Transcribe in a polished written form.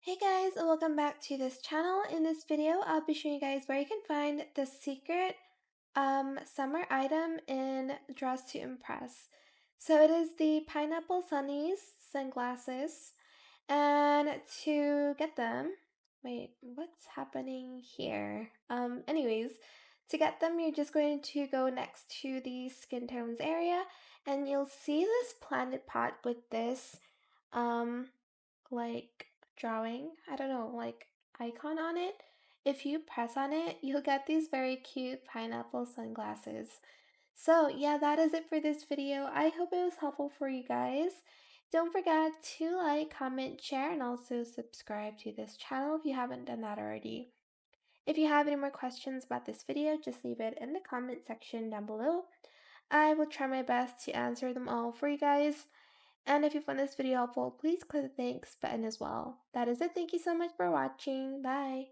Hey guys, and welcome back to this channel. In this video, I'll be showing you guys where you can find the secret summer item in Dress to Impress. So it is the Pineapple Sunnies sunglasses. And to get them, wait, what's happening here? Anyways, to get them, you're just going to go next to the skin tones area and you'll see this planted pot with this um like drawing, I don't know, like icon on it. If you press on it, you'll get these very cute pineapple sunglasses. So yeah, that is it for this video. I hope it was helpful for you guys. Don't forget to like, comment, share, and also subscribe to this channel if you haven't done that already. If you have any more questions about this video, just leave it in the comment section down below. I will try my best to answer them all for you guys. And if you found this video helpful, please click the thanks button as well. That is it. Thank you so much for watching. Bye.